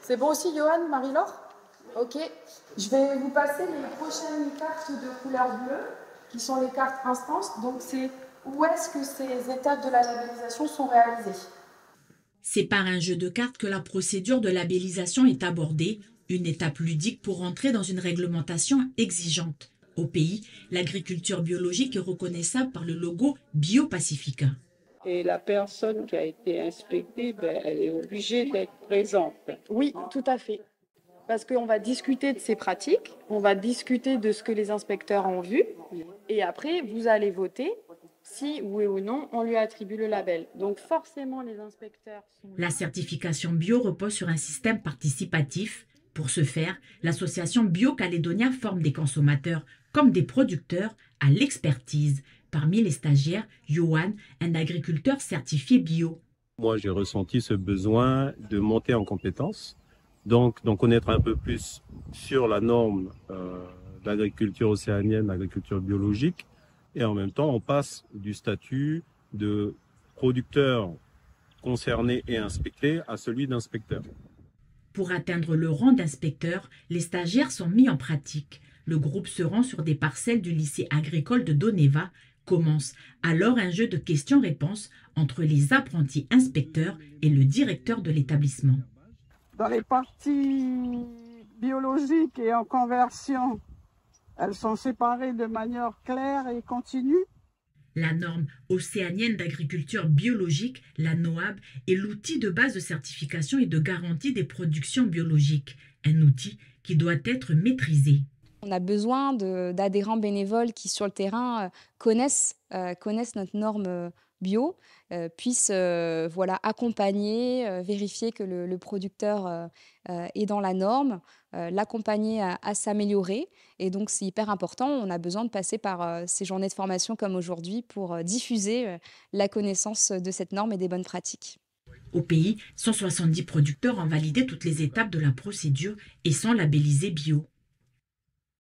C'est bon aussi, Johan, Marie-Laure? Ok. Je vais vous passer les prochaines cartes de couleur bleue, qui sont les cartes instances. Donc, c'est où est-ce que ces étapes de la labellisation sont réalisées. C'est par un jeu de cartes que la procédure de labellisation est abordée, une étape ludique pour entrer dans une réglementation exigeante. Au pays, l'agriculture biologique est reconnaissable par le logo BioPacifica. Et la personne qui a été inspectée, elle est obligée d'être présente. Oui, tout à fait. Parce qu'on va discuter de ces pratiques, on va discuter de ce que les inspecteurs ont vu, et après, vous allez voter si, oui ou non, on lui attribue le label. Donc forcément, les inspecteurs sont... La certification bio repose sur un système participatif. Pour ce faire, l'association Bio-Calédonia forme des consommateurs comme des producteurs à l'expertise. Parmi les stagiaires, Johan, un agriculteur certifié bio. Moi, j'ai ressenti ce besoin de monter en compétences, donc d'en connaître un peu plus sur la norme d'agriculture océanienne, l'agriculture biologique, et en même temps, on passe du statut de producteur concerné et inspecté à celui d'inspecteur. Pour atteindre le rang d'inspecteur, les stagiaires sont mis en pratique. Le groupe se rend sur des parcelles du lycée agricole de Doneva. Commence alors un jeu de questions-réponses entre les apprentis inspecteurs et le directeur de l'établissement. Dans les parties biologiques et en conversion, elles sont séparées de manière claire et continue. La norme océanienne d'agriculture biologique, la NOAB, est l'outil de base de certification et de garantie des productions biologiques, un outil qui doit être maîtrisé. On a besoin d'adhérents bénévoles qui, sur le terrain, connaissent notre norme bio, puissent accompagner, vérifier que le producteur est dans la norme, l'accompagner à s'améliorer. Et donc, c'est hyper important. On a besoin de passer par ces journées de formation comme aujourd'hui pour diffuser la connaissance de cette norme et des bonnes pratiques. Au pays, 170 producteurs ont validé toutes les étapes de la procédure et sont labellisés bio.